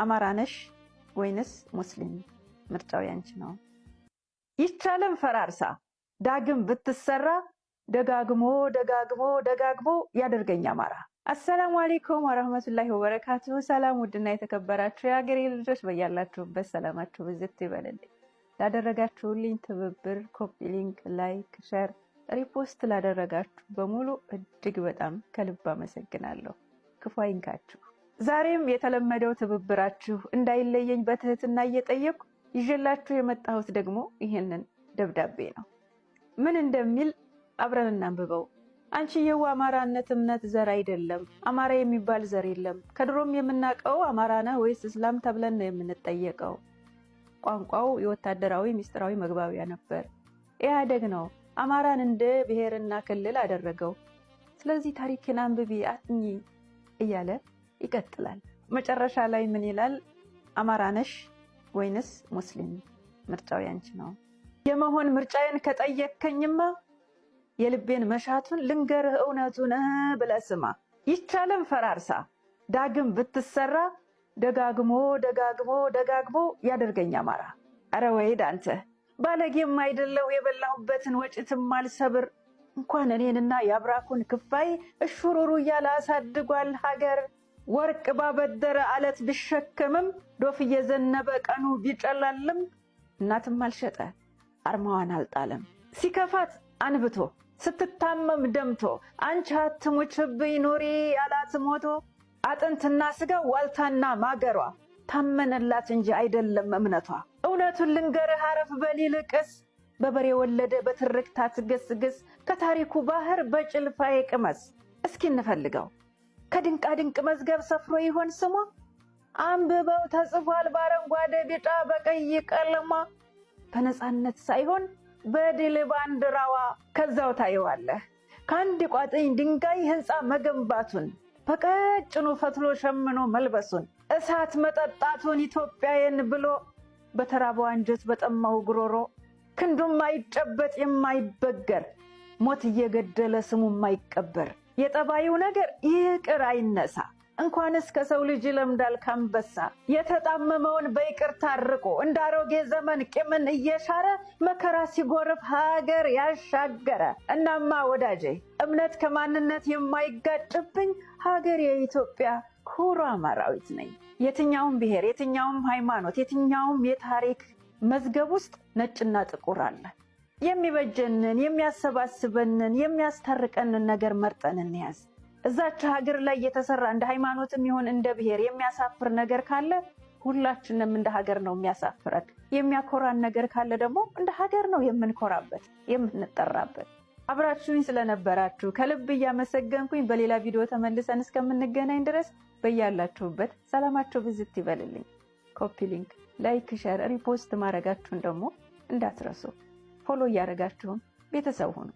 አማራነሽ ወይንስ ሙስሊም? ምርጫው ያንቺ ነው። ይቻለም ፈራርሳ ዳግም ብትሰራ ደጋግሞ ያደርገኛ አማራ። አሰላሙ አለይኩም ወራህመቱላሂ ወበረካቱሁ። ሰላም ውድና የተከበራችሁ የሀገሬ ልጆች በያላችሁበት ሰላማችሁ ብዝት ይበልልኝ። ላደረጋችሁልኝ ትብብር፣ ኮፒ ሊንክ፣ ላይክ፣ ሼር፣ ሪፖስት ላደረጋችሁ በሙሉ እጅግ በጣም ከልብ አመሰግናለሁ። ክፉ አይንካችሁ። ዛሬም የተለመደው ትብብራችሁ እንዳይለየኝ በትህትና እየጠየቁ ይዤላችሁ የመጣሁት ደግሞ ይሄንን ደብዳቤ ነው። ምን እንደሚል አብረን እናንብበው። አንቺ የዋ አማራነት እምነት ዘር አይደለም። አማራ የሚባል ዘር የለም። ከድሮም የምናውቀው አማራ ነህ ወይስ እስላም ተብለን ነው የምንጠየቀው። ቋንቋው የወታደራዊ ሚስጥራዊ መግባቢያ ነበር። ኢህአዴግ ነው አማራን እንደ ብሔርና ክልል አደረገው። ስለዚህ ታሪክን አንብቢ አጥኚ እያለ ይቀጥላል። መጨረሻ ላይ ምን ይላል? አማራነሽ ወይንስ ሙስሊም? ምርጫው ያንቺ ነው። የመሆን ምርጫዬን ከጠየቅከኝማ የልቤን መሻቱን ልንገርህ እውነቱን ብለህ ስማ። ይቻለም ፈራርሳ ዳግም ብትሰራ ደጋግሞ ያደርገኛ አማራ። አረ ወይድ አንተ ባለጌም አይደለው የበላሁበትን ወጭትም አልሰብር። እንኳን እኔንና የአብራኩን ክፋይ እሹሩሩ እያለ አሳድጓል ሀገር። ወርቅ ባበደረ አለት ቢሸከምም ዶፍ እየዘነበ ቀኑ ቢጨላልም እናትም አልሸጠ አርማዋን አልጣለም። ሲከፋት አንብቶ ስትታመም ደምቶ አንቺ አትሙችብኝ ኑሪ ያላት ሞቶ አጥንትና ስጋ ዋልታና ማገሯ ታመነላት እንጂ አይደለም እምነቷ። እውነቱን ልንገርህ አረፍ በሊልቅስ በበሬ ወለደ በትርክታ ትገስግስ ከታሪኩ ባህር በጭልፋዬ ቅመስ። እስኪ እንፈልገው ከድንቃ ድንቅ መዝገብ ሰፍሮ ይሆን ስሟ? አንብበው ተጽፏል በአረንጓዴ ቢጫ በቀይ ቀለሟ። በነፃነት ሳይሆን በድል ባንዲራዋ ከዛው ታየዋለህ ከአንድ ቋጥኝ ድንጋይ ህንፃ መገንባቱን፣ በቀጭኑ ፈትሎ ሸምኖ መልበሱን፣ እሳት መጠጣቱን ኢትዮጵያዬን ብሎ በተራበው አንጀት በጠማው ጉሮሮ ክንዱም አይጨበጥ የማይበገር ሞት እየገደለ ስሙ የማይቀበር የጠባዩ ነገር ይቅር አይነሳ። እንኳንስ ከሰው ልጅ ለምዳል ካንበሳ የተጣመመውን በይቅርታ አርቆ እንዳሮጌ ዘመን ቂምን እየሻረ መከራ ሲጎርፍ ሀገር ያሻገረ። እናማ ወዳጄ እምነት ከማንነት የማይጋጭብኝ ሀገር የኢትዮጵያ ኩሩ አማራዊት ነኝ። የትኛውም ብሔር፣ የትኛውም ሃይማኖት፣ የትኛውም የታሪክ መዝገብ ውስጥ ነጭና ጥቁር አለ። የሚበጀንን የሚያሰባስበንን የሚያስታርቀንን ነገር መርጠን እንያዝ። እዛች ሀገር ላይ የተሰራ እንደ ሃይማኖትም ይሁን እንደ ብሔር የሚያሳፍር ነገር ካለ ሁላችንም እንደ ሀገር ነው የሚያሳፍረን። የሚያኮራን ነገር ካለ ደግሞ እንደ ሀገር ነው የምንኮራበት የምንጠራበት። አብራችሁኝ ስለነበራችሁ ከልብ እያመሰገንኩኝ በሌላ ቪዲዮ ተመልሰን እስከምንገናኝ ድረስ በያላችሁበት ሰላማችሁ ብዝት ይበልልኝ። ኮፒ ሊንክ፣ ላይክ፣ ሼር፣ ሪፖስት ማድረጋችሁን ደግሞ እንዳትረሱ። ፎሎ እያደረጋችሁም ቤተሰብ ሁኑ።